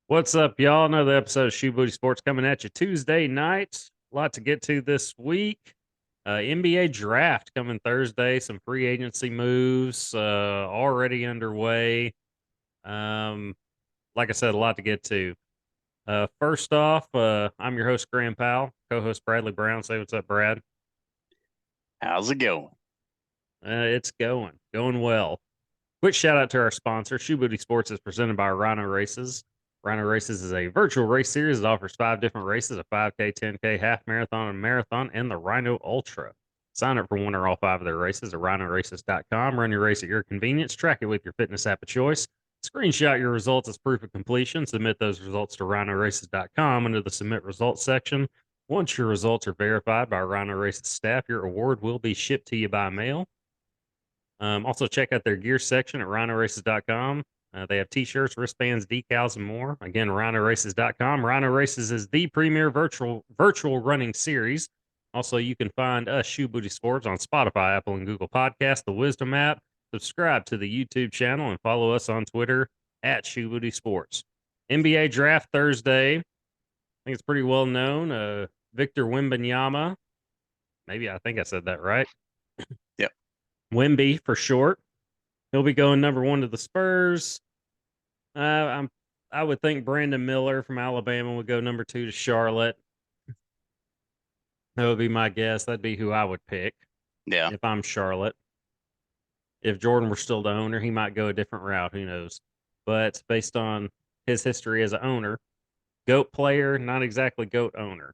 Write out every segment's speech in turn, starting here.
What's up, y'all? Another episode of Shoebooty Sports coming at you Tuesday night. A lot to get to this week. NBA draft coming Thursday. Some free agency moves already underway. Um, like I said, a lot to get to. First off, I'm your host, Graham Powell, co-host Bradley Brown. Say what's up, Brad. How's it going? It's going well. Quick shout out to our sponsor. Shoebooty Sports is presented by Rhino Races. Rhino Races is a virtual race series that offers 5 different races: a 5K, 10K, half marathon, and marathon, and the Rhino Ultra. Sign up for one or all five of their races at rhinoraces.com. Run your race at your convenience. Track it with your fitness app of choice. Screenshot your results as proof of completion. Submit those results to rhinoraces.com under the submit results section. Once your results are verified by Rhino Races staff, your award will be shipped to you by mail. Also, check out their gear section at rhinoraces.com. They have t-shirts, wristbands, decals, and more. Again, rhinoraces.com. Rhino Races is the premier virtual running series. Also, you can find us, Shoe Booty Sports, on Spotify, Apple, and Google Podcasts, the Wisdom app. Subscribe to the YouTube channel and follow us on Twitter at Shoe Booty Sports. NBA draft Thursday. I think it's pretty well known. Victor Wembanyama. Maybe I think I said that right. Yep. Wemby for short. He'll be going number one to the Spurs. I'm I would think Brandon Miller from Alabama would go number two to Charlotte. That would be my guess. That'd be who I would pick Yeah. if I'm Charlotte. If Jordan were still the owner, he might go a different route. Who knows? But based on his history as an owner, GOAT player, not exactly GOAT owner.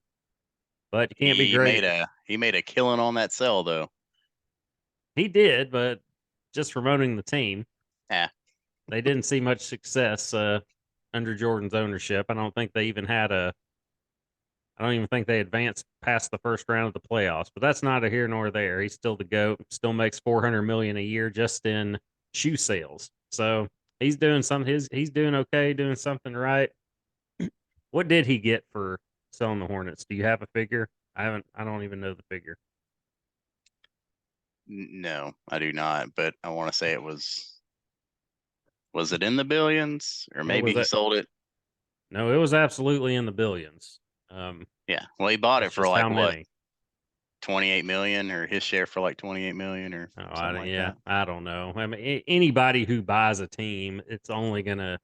But you can't be He made great. a killing on that sell though. He did, but just promoting the team. Yeah. They didn't see much success under Jordan's ownership. I don't even think they advanced past the first round of the playoffs. But that's neither here nor there. He's still the goat. Still makes $400 million a year just in shoe sales. So he's doing something. He's doing okay, doing something right. What did he get for selling the Hornets? Do you have a figure? I haven't. I don't even know the figure. No, I do not. But I want to say it was it in the billions or It maybe was he a, sold it? no. It was absolutely in the billions. Yeah. Well, he bought It's it for just like how what, many? 28 million, or his share for like 28 million or Oh, something like yeah, that. I don't know. I mean, anybody who buys a team, it's only gonna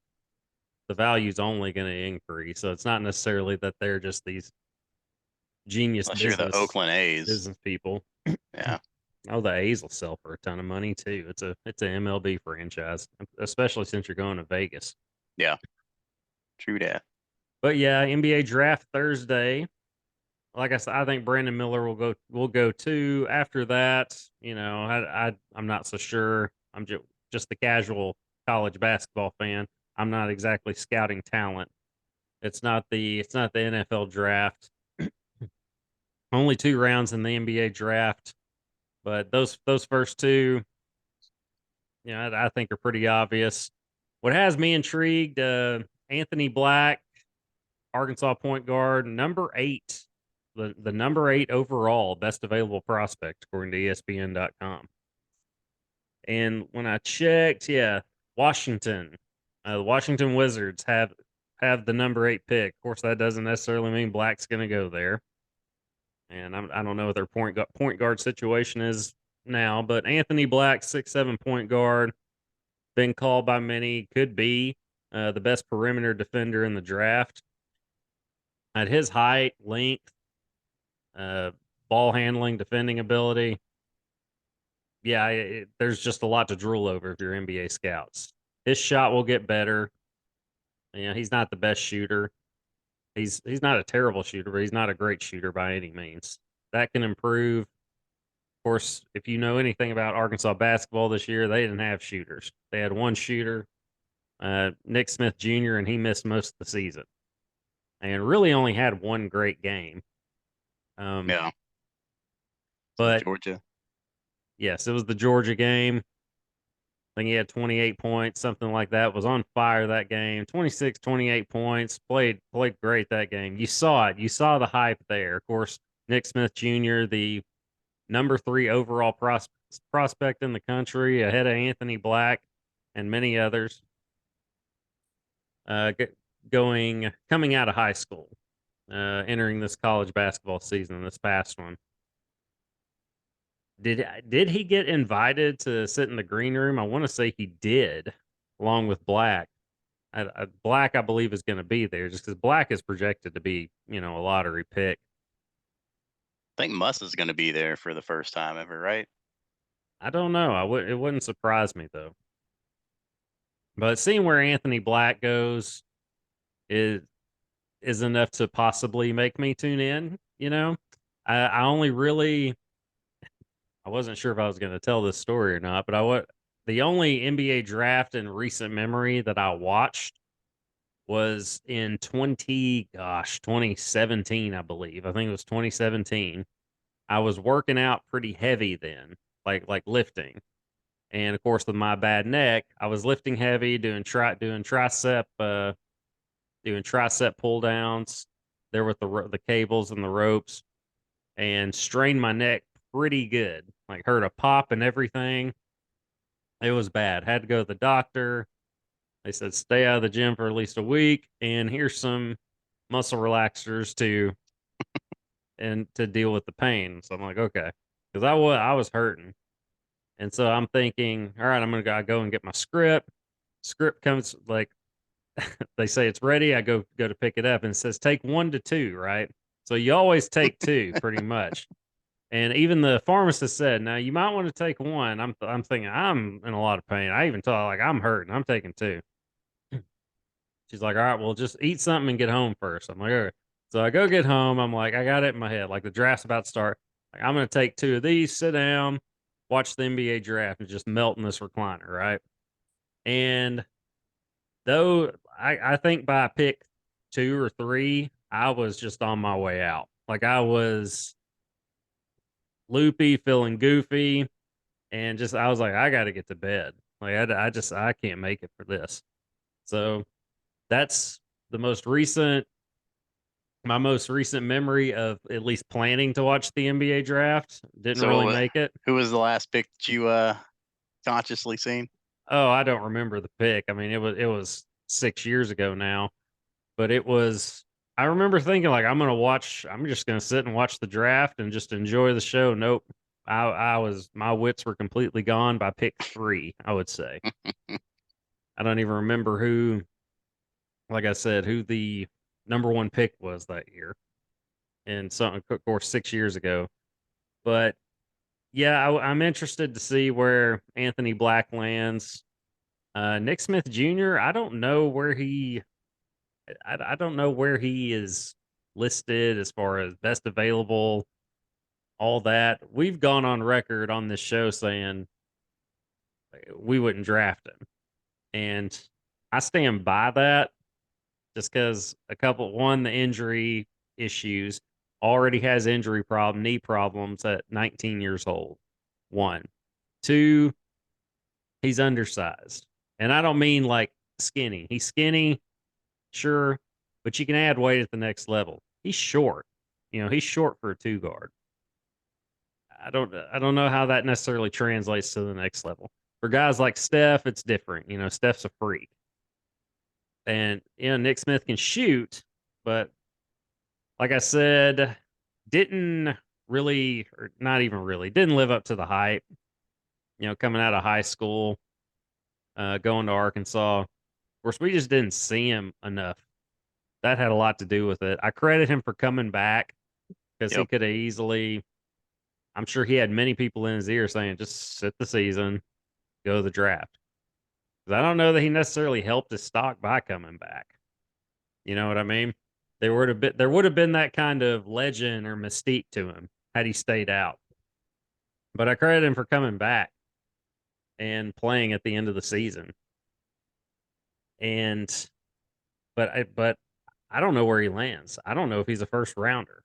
the value's only gonna increase. So it's not necessarily that they're just these genius Unless you're the Oakland A's. business people. Yeah. Oh, the A's will sell for a ton of money too. It's a MLB franchise, especially since you're going to Vegas. Yeah. True that. But yeah, NBA draft Thursday. Like I said, I think Brandon Miller will go too. After that, I'm not so sure. I'm just the casual college basketball fan. I'm not exactly scouting talent. It's not the NFL draft. Only two rounds in the NBA draft, but those first two, I think are pretty obvious. What has me intrigued, Anthony Black, Arkansas point guard, number eight, the number eight overall best available prospect according to ESPN.com. And when I checked, yeah, Washington, the Washington Wizards have the number eight pick. Of course, that doesn't necessarily mean Black's going to go there. And I don't know what their point guard situation is now, but Anthony Black, 6'7" point guard, been called by many, could be the best perimeter defender in the draft. At his height, length, uh, ball handling, defending ability, yeah, there's just a lot to drool over if you're NBA scouts. His shot will get better. He's not the best shooter. He's not a terrible shooter, but he's not a great shooter by any means. That can improve. Of course, if you know anything about Arkansas basketball this year, they didn't have shooters. They had one shooter, Nick Smith Jr., and he missed most of the season and really only had one great game. Um, Yeah. So but Georgia. yes, it was the Georgia game. I think he had 28 points, something like that. Was on fire that game. 26, 28 points. Played great that game. You saw it. You saw the hype there. Of course, Nick Smith Jr., the number three overall prospect in the country, ahead of Anthony Black and many others. coming out of high school, entering this college basketball season, this past one. Did he get invited to sit in the green room? I want to say he did, along with Black. Black, I believe, is going to be there just because Black is projected to be, a lottery pick. I think Muss is going to be there for the first time ever, right? I don't know. It wouldn't surprise me though. But seeing where Anthony Black goes is enough to possibly make me tune in. I only really I wasn't sure if I was going to tell this story or not, but the only NBA draft in recent memory that I watched was in 2017, I believe. I think it was 2017. I was working out pretty heavy then, like lifting. And of course, with my bad neck, I was lifting heavy, doing tricep pull downs there with the cables and the ropes, and strained my neck pretty good. Like heard a pop and everything. It was bad. Had to go to the doctor. They said stay out of the gym for at least a week, and here's some muscle relaxers to deal with the pain. So I'm like, okay, because I was hurting, and so I'm thinking, all right, I'm gonna go and get my script. Script comes like they say it's ready. I go to pick it up, and it says take 1 to 2, right? So you always take 2, pretty much. And even the pharmacist said, "Now you might want to take 1." I'm thinking I'm in a lot of pain. I even told her like I'm hurting. I'm taking 2. She's like, "All right, well just eat something and get home first." I'm like, "Okay." So I go get home. I'm like, I got it in my head. Like the draft's about to start. Like, I'm gonna take 2 of these, sit down, watch the NBA draft, and just melt in this recliner, right? And though I think by pick 2 or 3, I was just on my way out. Like I was loopy, feeling goofy, and just I was like, I got to get to bed. Like I can't make it for this. So that's the my most recent memory of at least planning to watch the NBA draft. Didn't really So, make it. who was the last pick that you consciously seen? Oh, I don't remember the pick. I mean, it was 6 years ago now, but it was. I remember thinking like I'm just gonna sit and watch the draft and just enjoy the show. Nope. My wits were completely gone by pick 3, I would say. I don't even remember like I said, who the number 1 pick was that year. And so, of course, 6 years ago. But yeah, I'm interested to see where Anthony Black lands. Nick Smith Jr. I don't know where I don't know where he is listed as far as best available. All that we've gone on record on this show saying we wouldn't draft him, and I stand by that. Just because the injury issues, already has knee problems at 19 years old. 1, 2, he's undersized. And I don't mean like skinny. He's skinny, sure, but you can add weight at the next level. He's short. He's short for a 2 guard. I don't know how that necessarily translates to the next level. For guys like Steph, it's different. Steph's a freak. And Nick Smith can shoot, but like I said, didn't really, or not even really, didn't live up to the hype. Coming out of high school, going to Arkansas. Of course, we just didn't see him enough. That had a lot to do with it. I credit him for coming back because he Yep. could have easily. I'm sure he had many people in his ear saying, "Just sit the season, go to the draft." Because I don't know that he necessarily helped his stock by coming back. You know what I mean? There would have been that kind of legend or mystique to him had he stayed out. But I credit him for coming back and playing at the end of the season. And but I don't know where he lands. I don't know if he's a first rounder.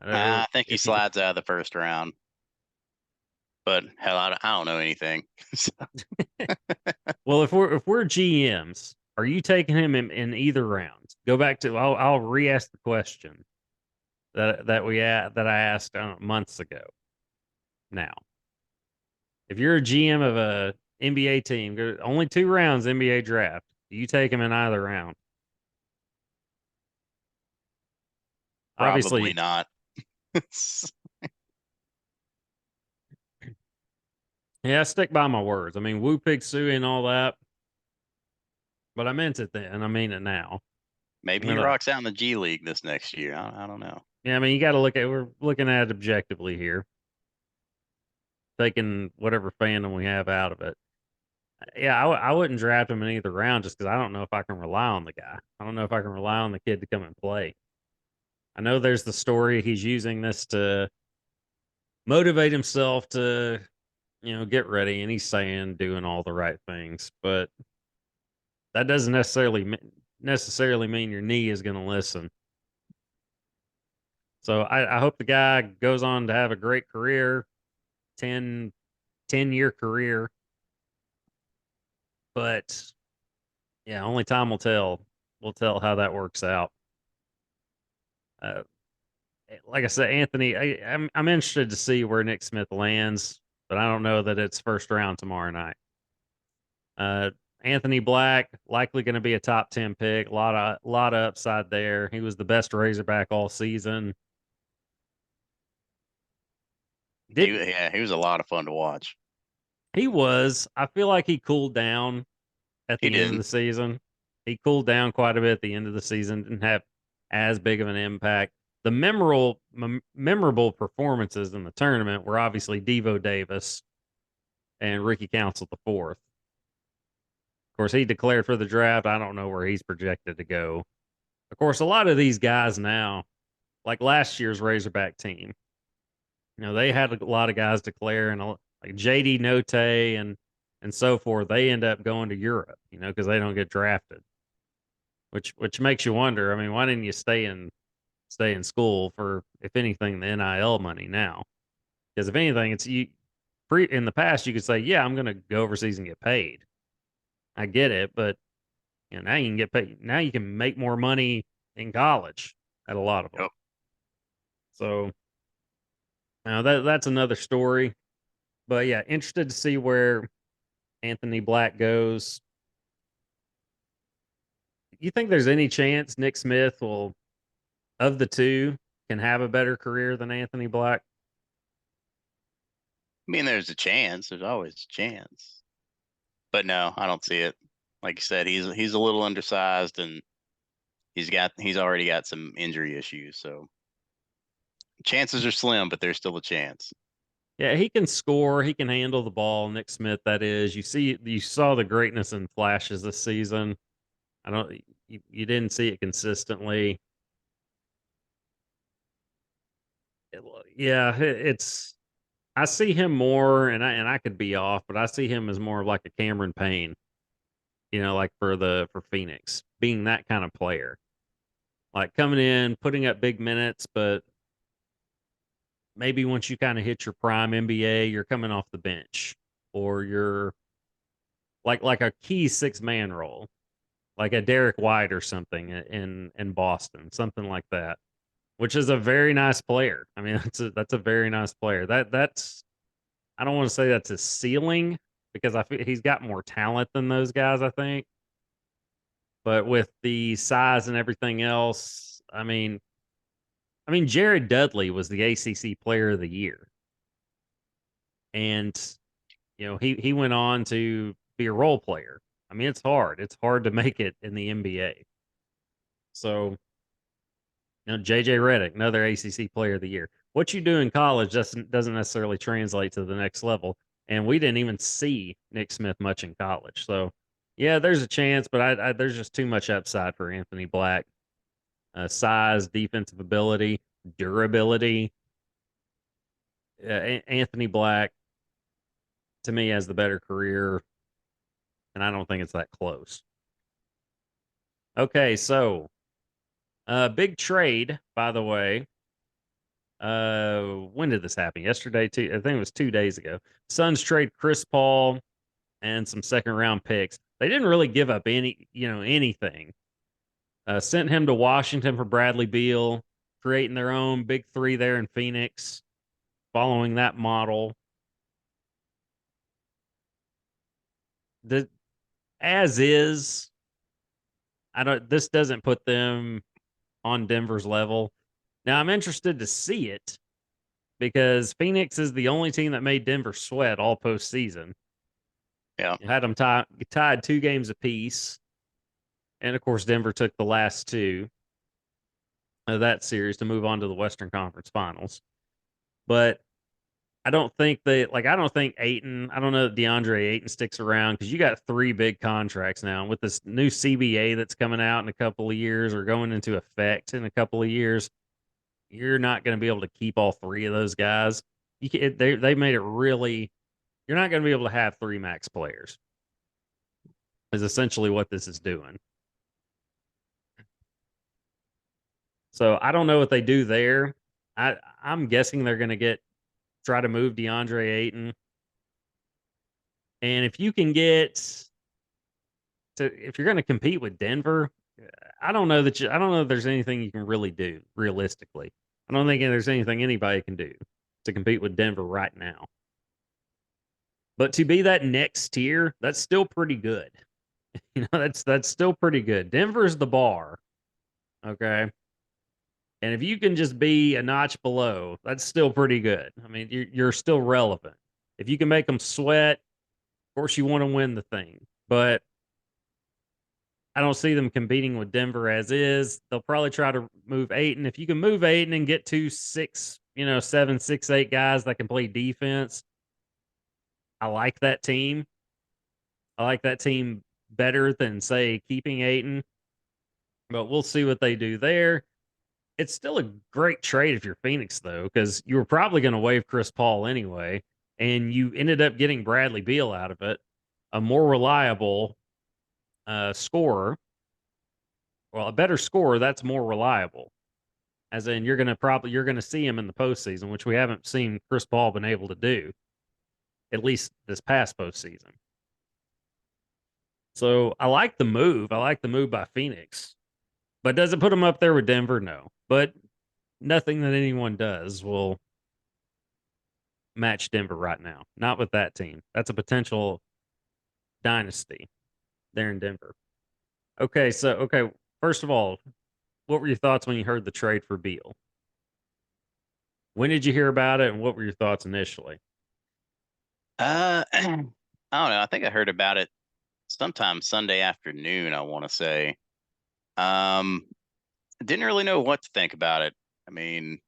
I think he If you slides out of the first round. But hell, I don't know anything. well, if we're GMs, are you taking him in either round? Go back to I'll re-ask the question that I asked months ago. Now, if you're a GM of a NBA team, only 2 rounds NBA draft, Do you take him in either round? Probably Obviously, not. yeah, I stick by my words. I mean, Woo Pig Sooie and all that, but I meant it then. I mean it now. Maybe I'm he gonna, rocks out in the G League this next year. I don't know. yeah, I mean, we're looking at it objectively here, taking whatever fandom we have out of it. Yeah, I wouldn't draft him in either round just because I don't know if I can rely on the guy. I don't know if I can rely on the kid to come and play. I know there's the story he's using this to motivate himself to, get ready, and he's saying doing all the right things, but that doesn't necessarily mean your knee is going to listen. So I hope the guy goes on to have a great career, 10 year career, but yeah, only time will tell. Will tell how that works out. Uh, like I said, Anthony, I'm interested to see where Nick Smith lands, but I don't know that it's first round tomorrow night. Uh, Anthony Black likely going to be a top 10 pick. A lot of upside there. He was the best Razorback all season. Didn't He was a lot of fun to watch. he was? I feel like he cooled down at He the end of did. the season. He cooled down quite a bit at the end of the season. Didn't have as big of an impact. The memorable performances in the tournament were obviously Devo Davis and Ricky Council the fourth. Of course, he declared for the draft. I don't know where he's projected to go. Of course, a lot of these guys now, like last year's Razorback team, they had a lot of guys declare, and like JD Note and so forth. They end up going to Europe, because they don't get drafted, which makes you wonder. I mean, why didn't you stay in school for, if anything, the NIL money now? Because if anything, it's you. In the past, you could say, yeah, I'm going to go overseas and get paid. I get it, but now you can get paid. Now you can make more money in college at a lot of them. Yep. So now that's another story. But yeah, interested to see where Anthony Black goes. You think there's any chance Nick Smith will, of the two, can have a better career than Anthony Black? I mean, there's a chance. There's always a chance. But no, I don't see it. Like you said, he's a little undersized and he's already got some injury issues. So chances are slim, but there's still a chance. Yeah, he can score. He can handle the ball. Nick Smith, that is. You saw the greatness in flashes this season. I don't. You didn't see it consistently. Yeah, it's. I see him more, and I could be off, but I see him as more of like a Cameron Payne. Like for Phoenix, being that kind of player, like coming in, putting up big minutes, but maybe once you kind of hit your prime NBA, you're coming off the bench, or you're like a key six-man role, like a Derek White or something in Boston, something like that, which is a very nice player. I mean, that's a very nice player. That's I don't want to say that's his ceiling because I feel he's got more talent than those guys, I think. But with the size and everything else, I mean, Jared Dudley was the ACC Player of the Year, and he went on to be a role player. I mean, it's hard. It's hard to make it in the NBA. So, JJ Redick, another ACC Player of the Year. What you do in college doesn't necessarily translate to the next level. And we didn't even see Nick Smith much in college. So, yeah, there's a chance, but there's just too much upside for Anthony Black. Size, defensive ability, durability. Anthony Black, to me, has the better career, and I don't think it's that close. Okay, so big trade, by the way. When did this happen? Yesterday, too. I think it was 2 days ago. Suns trade Chris Paul and some second round picks. They didn't really give up anything. Sent him to Washington for Bradley Beal, creating their own big three there in Phoenix, following that model. The as is, I don't. This doesn't put them on Denver's level. Now I'm interested to see it because Phoenix is the only team that made Denver sweat all postseason. Yeah. Had them tied 2 games apiece, and of course Denver took the last two of that series to move on to the Western Conference Finals. But I don't think Ayton. I don't know that DeAndre Ayton sticks around because you got 3 big contracts now with this new CBA that's coming out in a couple of years or going into effect in a couple of years. You're not going to be able to keep all 3 of those guys. They made it really. You're not going to be able to have 3 max players. Is essentially what this is doing. So I don't know what they do there. I'm guessing they're going to try to move DeAndre Ayton, and if you can get if you're going to compete with Denver, I don't know if there's anything you can really do realistically. I don't think there's anything anybody can do to compete with Denver right now. But to be that next tier, that's still pretty good. That's still pretty good. Denver's the bar, okay? And if you can just be a notch below, that's still pretty good. I mean, you're still relevant. If you can make them sweat, of course you want to win the thing. But I don't see them competing with Denver as is. They'll probably try to move Ayton. If you can move Ayton and get 6, 7, 6, 8 guys that can play defense, I like that team. I like that team better than, say, keeping Ayton. But we'll see what they do there. It's still a great trade if you're Phoenix, though, because you were probably going to waive Chris Paul anyway, and you ended up getting Bradley Beal out of it, a more reliable scorer. Well, a better scorer that's more reliable. As in, you're going to see him in the postseason, which we haven't seen Chris Paul been able to do, at least this past postseason. So I like the move. I like the move by Phoenix, but does it put them up there with Denver? No, but nothing that anyone does will match Denver right now. Not with that team. That's a potential dynasty there in Denver. Okay, first of all, what were your thoughts when you heard the trade for Beal? When did you hear about it, and what were your thoughts initially? I don't know. I think I heard about it sometime Sunday afternoon, I want to say. Didn't really know what to think about it. I mean,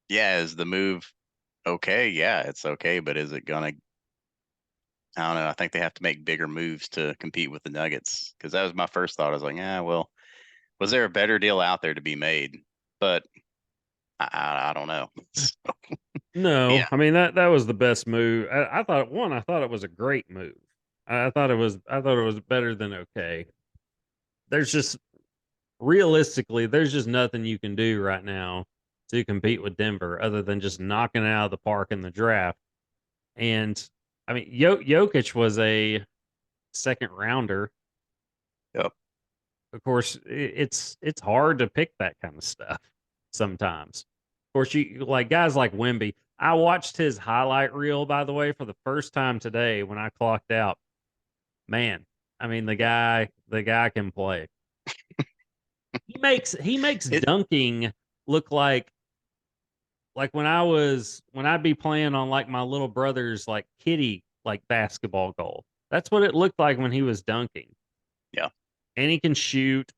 yeah, is the move okay? Yeah, it's okay, but is it gonna? I don't know. I think they have to make bigger moves to compete with the Nuggets because that was my first thought. I was like, yeah, well, was there a better deal out there to be made? But I don't know. No, Yeah, I mean that was the best move. I thought I thought it was a great move. I thought it was better than okay. There's just realistically, there's just nothing you can do right now to compete with Denver other than just knocking it out of the park in the draft. And I mean, Jokic was a second rounder. yep. Of course, it's hard to pick that kind of stuff sometimes. Of course, you like guys like Wemby. I watched his highlight reel, by the way, for the first time today when I clocked out. Man, I mean the guy can play. He makes It dunking look like when I'd be playing on like my little brother's like kitty like basketball goal. That's what it looked like when he was dunking. yeah. And he can shoot.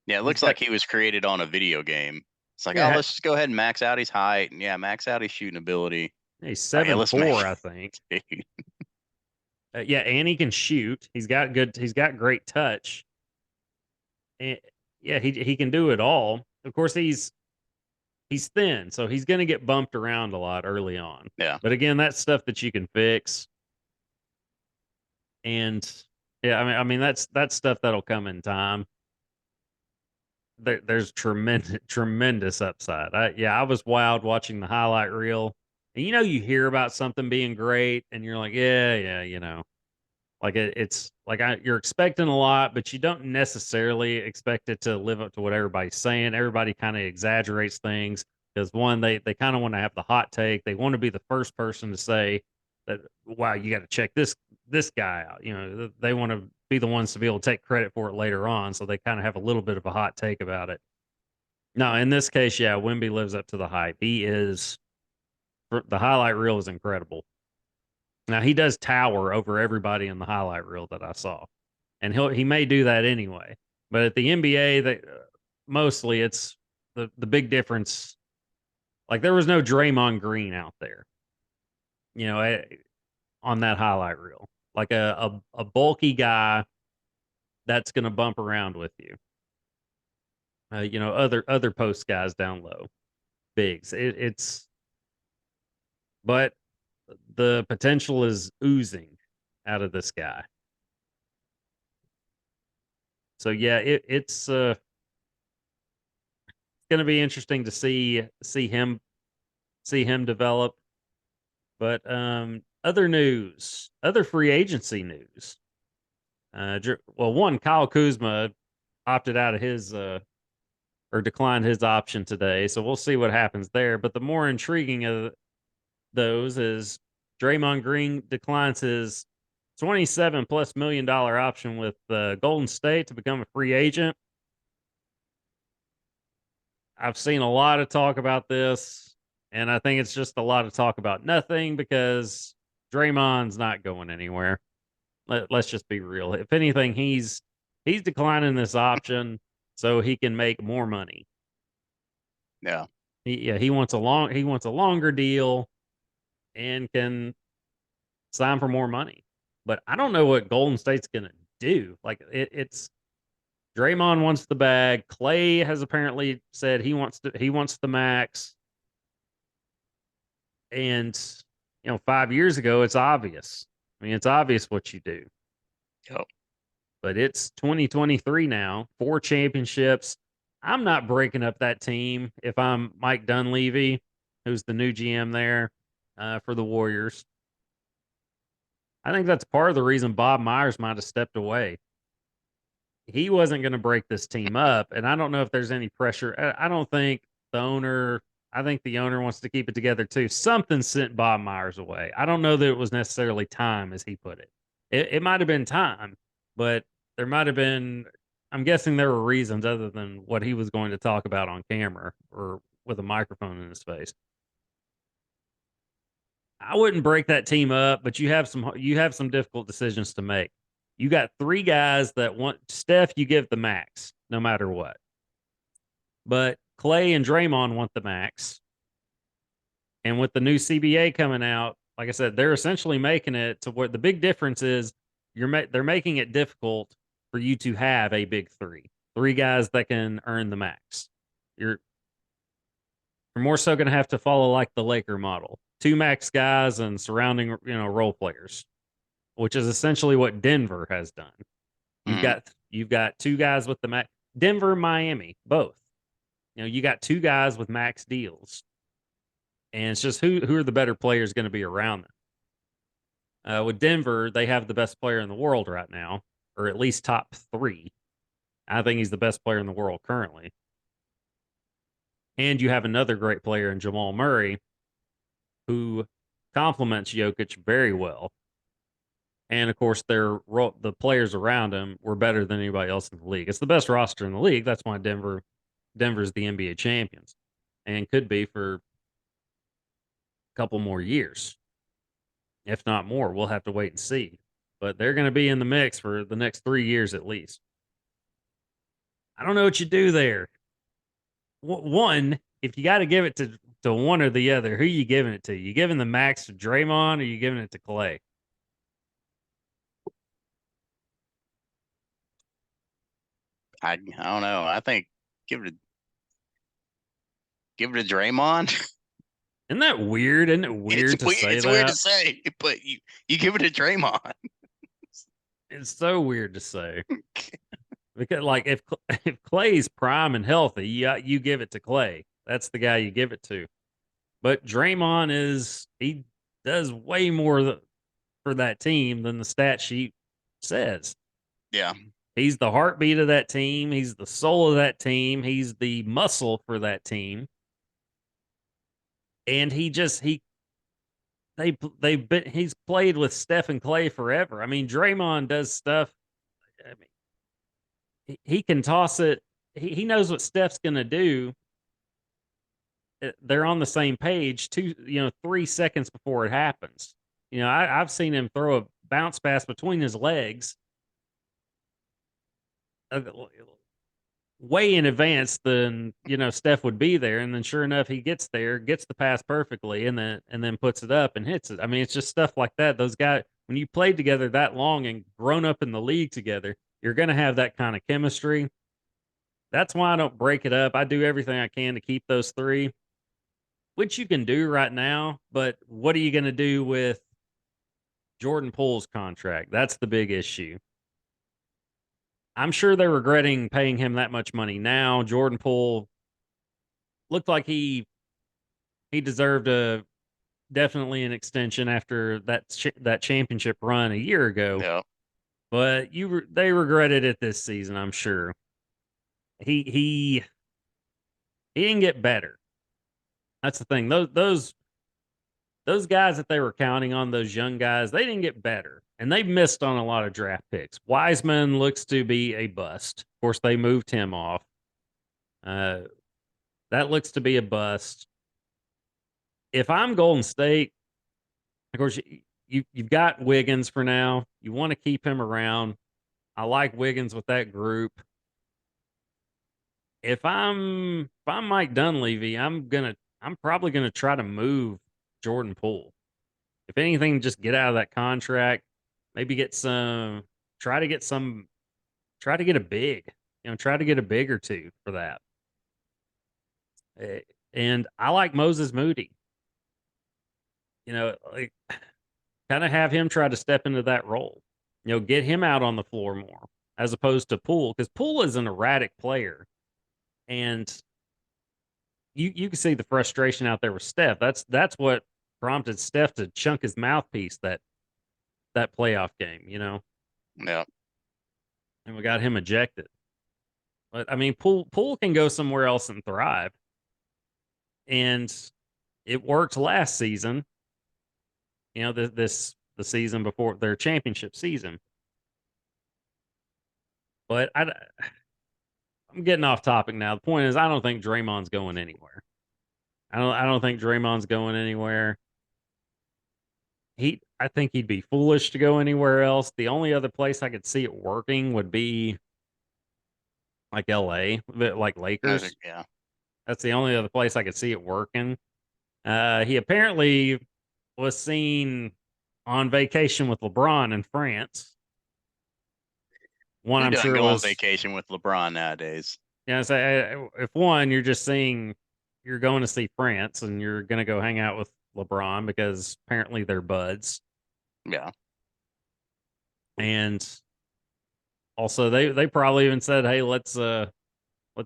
Yeah, it He's looks got like he was created on a video game. It's like, oh, yeah, let's just go ahead and max out his height, and yeah, max out his shooting ability. he's Oh yeah, seven let's make four, I think. it. Yeah, and he can shoot. He's got great touch. And yeah, he can do it all. Of course, he's thin, so he's going to get bumped around a lot early on. Yeah, But again, that's stuff that you can fix. And yeah, I mean that's stuff that'll come in time. There's tremendous upside. I was wild watching the highlight reel. And you hear about something being great, and you're like, yeah, like it's like you're expecting a lot, but you don't necessarily expect it to live up to what everybody's saying. Everybody kind of exaggerates things because one, they kind of want to have the hot take. They want to be the first person to say that, wow, you got to check this guy out. They want to be the ones to be able to take credit for it later on, so they kind of have a little bit of a hot take about it. No, in this case, yeah, Wemby lives up to the hype. He is the highlight reel is incredible. Now he does tower over everybody in the highlight reel that I saw, and he may do that anyway. But at the NBA, mostly it's the big difference. Like there was no Draymond Green out there, on that highlight reel, like a bulky guy that's going to bump around with you. Other post guys down low, bigs. But the potential is oozing out of this guy. So yeah, it's going to be interesting to see him develop. But other free agency news. One, Kyle Kuzma opted out of his or declined his option today, so we'll see what happens there. But the more intriguing of those is Draymond Green declines his $27+ million option with Golden State to become a free agent. I've seen a lot of talk about this, and I think it's just a lot of talk about nothing because Draymond's not going anywhere. Let's just be real. If anything, he's declining this option so he can make more money. Yeah. He wants a longer deal and can sign for more money. But I don't know what Golden State's going to do. Like it's Draymond wants the bag. Clay has apparently said he wants the max. And 5 years ago, it's obvious. I mean, it's obvious what you do. Yep. But it's 2023 now, 4 championships. I'm not breaking up that team if I'm Mike Dunleavy, who's the new GM there for the Warriors. I think that's part of the reason Bob Myers might have stepped away. He wasn't going to break this team up, and I don't know if there's any pressure. I don't think the owner. I think the owner wants to keep it together too. Something sent Bob Myers away. I don't know that it was necessarily time, as he put it. It might have been time, but there might have been. I'm guessing there were reasons other than what he was going to talk about on camera or with a microphone in his face. I wouldn't break that team up, but you have some difficult decisions to make. You got 3 guys that want Steph, you give the max no matter what. But Clay and Draymond want the max. And with the new CBA coming out, like I said, they're essentially making it to where the big difference is they're making it difficult for you to have a big 3 guys that can earn the max. You're more so going to have to follow like the Laker model, 2 max guys and surrounding role players, which is essentially what Denver has done. You've got 2 guys with the max. Denver, Miami, both. You got 2 guys with max deals, and it's just who are the better players going to be around them. With Denver, they have the best player in the world right now, or at least top 3. I think he's the best player in the world currently. And you have another great player in Jamal Murray, who complements Jokic very well. And of course, the players around him were better than anybody else in the league. It's the best roster in the league. That's why Denver's the NBA champions, and could be for a couple more years, if not more. We'll have to wait and see. But they're going to be in the mix for the next 3 years at least. I don't know what you do there. One, if you got to give it to one or the other, who you giving it to? You giving the max to Draymond, or you giving it to Clay? I don't know. I think give it to Draymond. Isn't that weird? Isn't it weird to say that? It's weird to say, but you give it to Draymond. It's so weird to say. Because like if Clay's prime and healthy, you give it to Clay. That's the guy you give it to. But Draymond he does way more for that team than the stat sheet says. Yeah. He's the heartbeat of that team. He's the soul of that team. He's the muscle for that team. And he he's played with Steph and Clay forever. I mean, Draymond does stuff. I mean, he can toss it. He knows what Steph's going to do. They're on the same page 3 seconds before it happens. I've seen him throw a bounce pass between his legs way in advance than Steph would be there, and then sure enough he gets there, gets the pass perfectly, and then puts it up and hits it. I mean, it's just stuff like that. Those guys, when you played together that long and grown up in the league together, you're going to have that kind of chemistry. That's why I don't break it up. I do everything I can to keep those three, which you can do right now, but what are you going to do with Jordan Poole's contract? That's the big issue. I'm sure they're regretting paying him that much money now. Jordan Poole looked like he deserved definitely an extension after that championship run a year ago. Yeah. But they regretted it this season, I'm sure. He didn't get better. That's the thing. Those guys that they were counting on, those young guys, they didn't get better. And they've missed on a lot of draft picks. Wiseman looks to be a bust. Of course, they moved him off. That looks to be a bust. If I'm Golden State, of course, you've got Wiggins for now. You want to keep him around. I like Wiggins with that group. If I'm Mike Dunleavy, I'm probably gonna try to move Jordan Poole. If anything, just get out of that contract. Maybe try to get a big, try to get a big or two for that. And I like Moses Moody. Like kind of have him try to step into that role. Get him out on the floor more as opposed to Poole, because Poole is an erratic player, and you can see the frustration out there with Steph. That's what prompted Steph to chunk his mouthpiece that playoff game. Yeah. And we got him ejected. But I mean, Poole can go somewhere else and thrive, and it worked last season. The season before their championship season. But I'm getting off topic now. The point is, I don't think Draymond's going anywhere. I don't think Draymond's going anywhere. I think he'd be foolish to go anywhere else. The only other place I could see it working would be like LA, like Lakers. Yeah. That's the only other place I could see it working. He apparently was seen on vacation with LeBron in France. Who doesn't go on vacation with LeBron nowadays? Yeah, so if one, you're going to see France and you're going to go hang out with LeBron because apparently they're buds. Yeah. And also they probably even said, "Hey, let's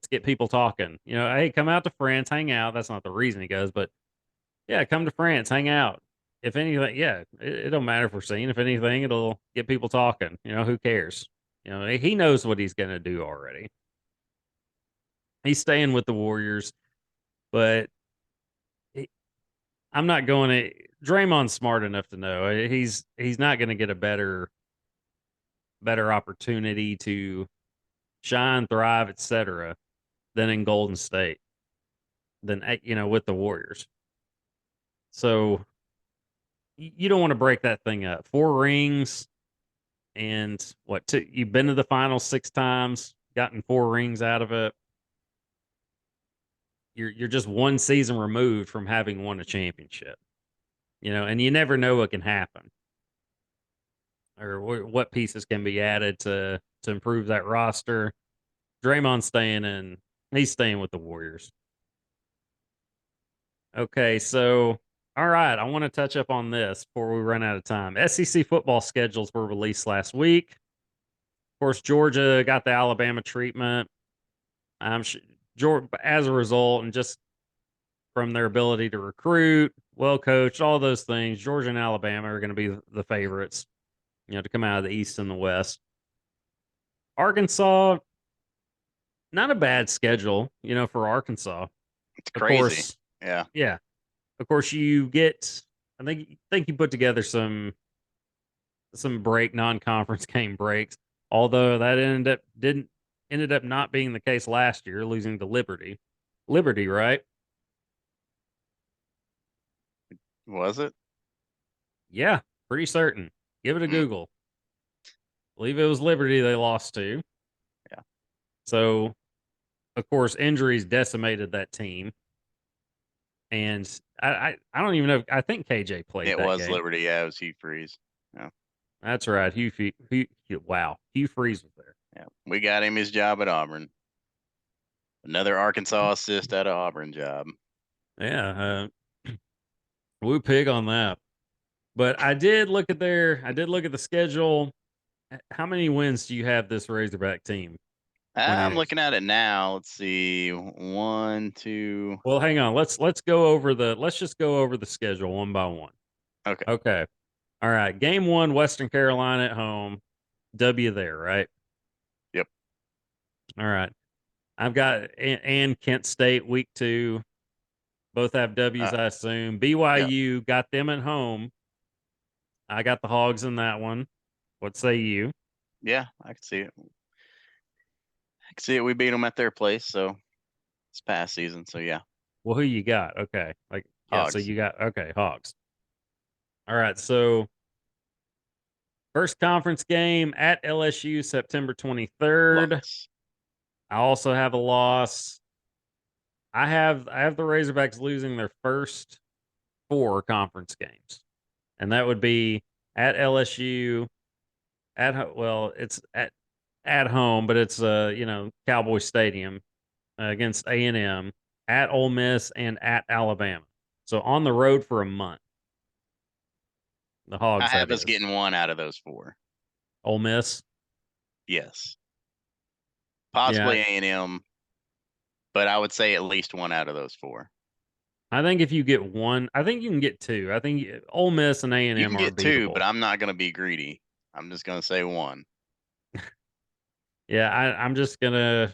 get people talking. Hey, come out to France, hang out." That's not the reason he goes, but yeah, come to France, hang out. If anything, yeah, it don't matter if we're seeing. If anything, it'll get people talking. Who cares? He knows what he's going to do already. He's staying with the Warriors, but I'm not going to. Draymond's smart enough to know he's not going to get a better opportunity to shine, thrive, etc. than in Golden State, than with the Warriors. So you don't want to break that thing up. 4 rings, and you've been to the finals 6 times, gotten 4 rings out of it. You're just one season removed from having won a championship, and you never know what can happen or what pieces can be added to improve that roster. Draymond's he's staying with the Warriors. Okay, so all right, I want to touch up on this before we run out of time. SEC football schedules were released last week. Of course, Georgia got the Alabama treatment. As a result, and just from their ability to recruit, well coached, all those things, Georgia and Alabama are going to be the favorites, to come out of the East and the West. Arkansas, not a bad schedule, for Arkansas. It's crazy. Yeah. Yeah. Of course, you get I think you put together some non-conference game breaks. Although that ended up not being the case last year, losing to Liberty. Liberty, right? Was it? Yeah, pretty certain. Give it a Mm, Google. Believe it was Liberty they lost to. yeah, So, of course, injuries decimated that team. And I don't even know. I think KJ played it that was game. Liberty. Yeah, it was Hugh Freeze. Yeah, That's right. Wow. Hugh Freeze was there. yeah. We got him his job at Auburn. Another Arkansas assist at an Auburn job. Yeah. Woo pig on that. But I did look at the schedule. How many wins do you have this Razorback team when I'm it looking at it now. Let's see. One, two. Well, hang on. Let's just go over the schedule one by one. Okay. Okay. All right. Game 1 Western Carolina at home. W there, right? Yep. All right. I've got and Kent State week 2. Both have W's, Uh, I assume. yeah. BYU got them at home. I got the Hogs in that one. What say you? Yeah, I can see it. I can see it. We beat them at their place, so it's past season. So yeah, Well, who you got? Okay. Yeah, so Hogs. you got okay, Hogs. All right. So first conference game at LSU September 23rd. Loss. I also have a loss. I have the Razorbacks losing their first 4 conference games. And that would be at LSU, it's at home, but it's Cowboy Stadium, against A&M, at Ole Miss, and at Alabama. So on the road for a month. The I Hogs, have that us is. getting one out of those 4. Ole Miss. Yes, Yeah, possibly A&M, but I would say at least one out of those 4. I think if you get one, I think you can get 2. I think Ole Miss and You A&M can are get 2, but beatable. I'm not going to be greedy. I'm just going to say 1. Yeah, I'm just gonna.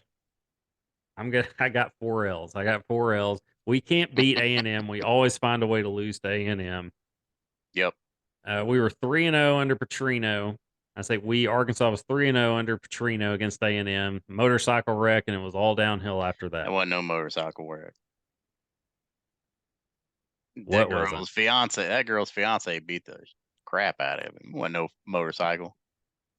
I got 4 L's. I got 4 L's. We can't beat A&M. We always find a way to lose to A&M. Yep. We were 3-0 under Petrino. I say Arkansas was 3-0 under Petrino against A&M. Motorcycle wreck, and it was all downhill after That that. wasn't no motorcycle work. What wasn't? That girl's fiance beat the crap out of him. Wasn't no motorcycle.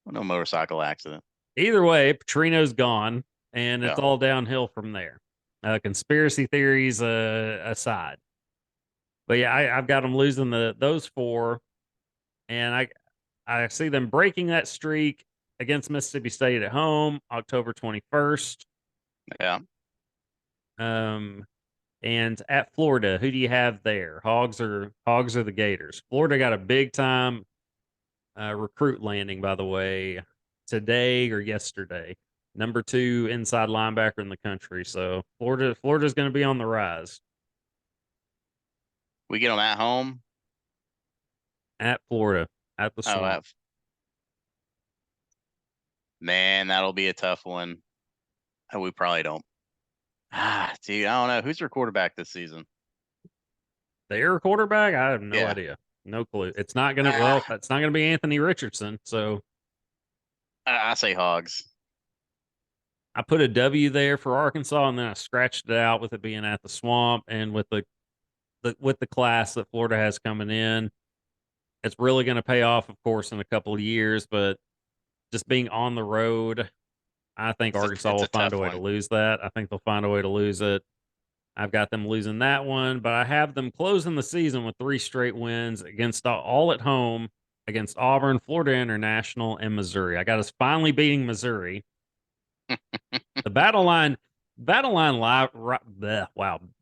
Wasn't no motorcycle accident. Either way, Petrino's gone, and it's Yeah. all downhill from there. Conspiracy theories aside. But yeah, I've got them losing those 4, and I see them breaking that streak against Mississippi State at home, October 21st. Yeah. Um, and at Florida, who do you have there? Hogs or the Gators? Florida got a big time recruit landing, by the way, today or yesterday. Number 2 inside linebacker in the country. So Florida's going to be on the rise. We get them at home. At Florida, at the Oh, Swamp. man, that'll be a tough one. We probably don't. Dude, I don't know. Who's their quarterback this season? Their quarterback, I have no Yeah. idea. No clue. It's not gonna Ah, it's not gonna be Anthony Richardson. So I say Hogs. I put a W there for Arkansas, and then I scratched it out with it being at the Swamp and with the class that Florida has coming in. It's really going to pay off, of course, in a couple of years. But just being on the road, I think Arkansas It's will a find tough a way to one. lose that. I think they'll find a way to lose it. I've got them losing that one, but I have them closing the season with 3 straight wins against all at home against Auburn, Florida International, and Missouri. I got us finally beating Missouri. The battle line wow,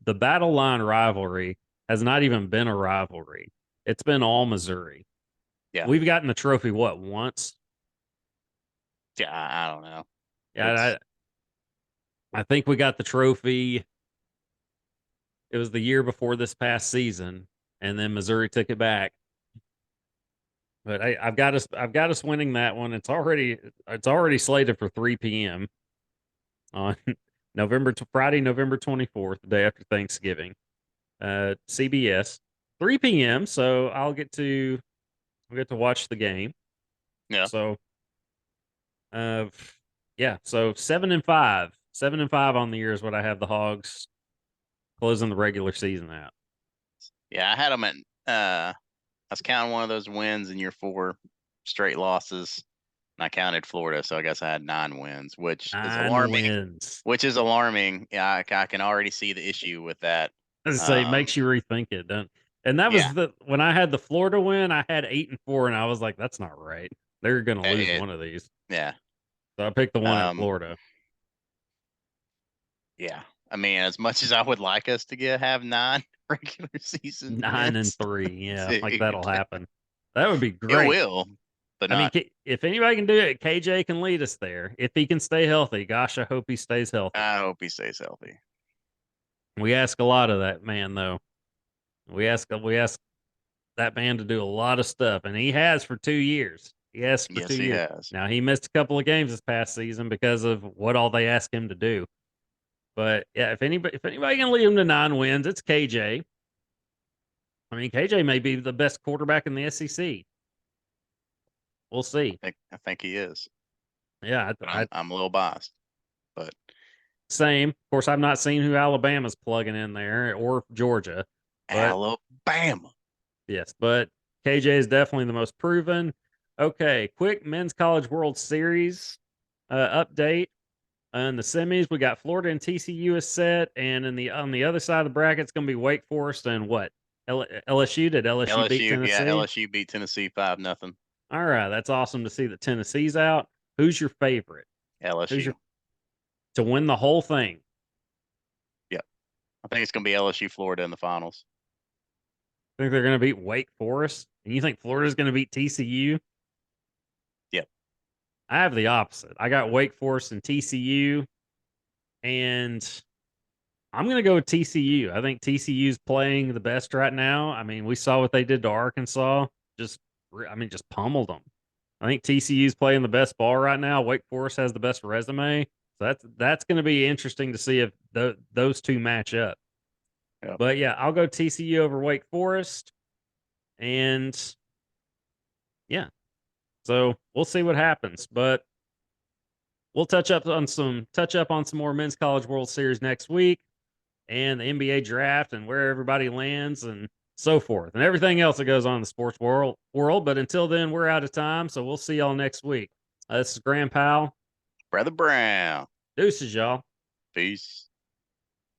the battle line rivalry has not even been a rivalry. It's been all Missouri. Yeah. We've gotten the trophy what, once? Yeah, I don't know. Yeah, I think we got the trophy. It was the year before this past season, and then Missouri took it back. But I've got us winning that one. It's already slated for 3 p.m. on Friday, November 24th, the day after Thanksgiving. CBS. 3 p.m. So I'll get to watch the game. Yeah. So, uh, yeah. So 7-5, 7-5 on the year is what I have the Hogs closing the regular season out. Yeah, I had them at. I was counting one of those wins in year 4, straight losses. And I counted Florida, so I guess I had 9 wins, which is 9 alarming. wins. Which is alarming. Yeah, I can already see the issue with that. As I say, it makes you rethink it, don't? And that Yeah. was when I had the Florida win, I had 8-4, and I was like, "That's not right. They're going to lose one of these." Yeah. So I picked the one at Um, Florida. yeah. I mean, as much as I would like us to have 9 regular season 9 wins, and 3, yeah, like dude, that'll happen. That would be it great. will, but I mean, not. if anybody can do it, KJ can lead us there. If he can stay healthy, gosh, I hope he stays healthy. I hope he stays healthy. We ask a lot of that man, though. We ask that man to do a lot of stuff, and he has for 2 years. He has for Yes, 2 he years. has. Now he missed a couple of games this past season because of what all they asked him to do. But yeah, if anybody can lead him to 9 wins, it's KJ. I mean, KJ may be the best quarterback in the SEC. We'll see. I think he is. Yeah, But I'm a little biased. But same. Of course, I've not seen who Alabama's plugging in there or Georgia, but Alabama. yes, but KJ is definitely the most proven. Okay, quick men's college World Series update. In the semis, we got Florida and TCU is set, and on the other side of the bracket, it's going to be Wake Forest and what? LSU. Did LSU beat LSU, yeah, Tennessee? LSU beat Tennessee 5-0. All right, that's awesome to see that Tennessee's out. Who's your favorite? Who's LSU. your to win the whole thing? Yep. I think it's gonna be LSU Florida in the finals. Think they're going to beat Wake Forest, and you think Florida's going to beat TCU? Yep. I have the opposite. I got Wake Forest and TCU, and I'm going to go with TCU. I think TCU's playing the best right now. I mean, we saw what they did to Arkansas. Just pummeled them. I think TCU's playing the best ball right now. Wake Forest has the best resume. So that's going to be interesting to see if those two match up. Yep. But yeah, I'll go TCU over Wake Forest. And yeah, so we'll see what happens. But we'll touch up on some more men's college World Series next week and the NBA draft and where everybody lands and so forth and everything else that goes on in the sports world. But until then, we're out of time. So we'll see y'all next week. This is Graham Powell. Brother Brown. Deuces, y'all. Peace.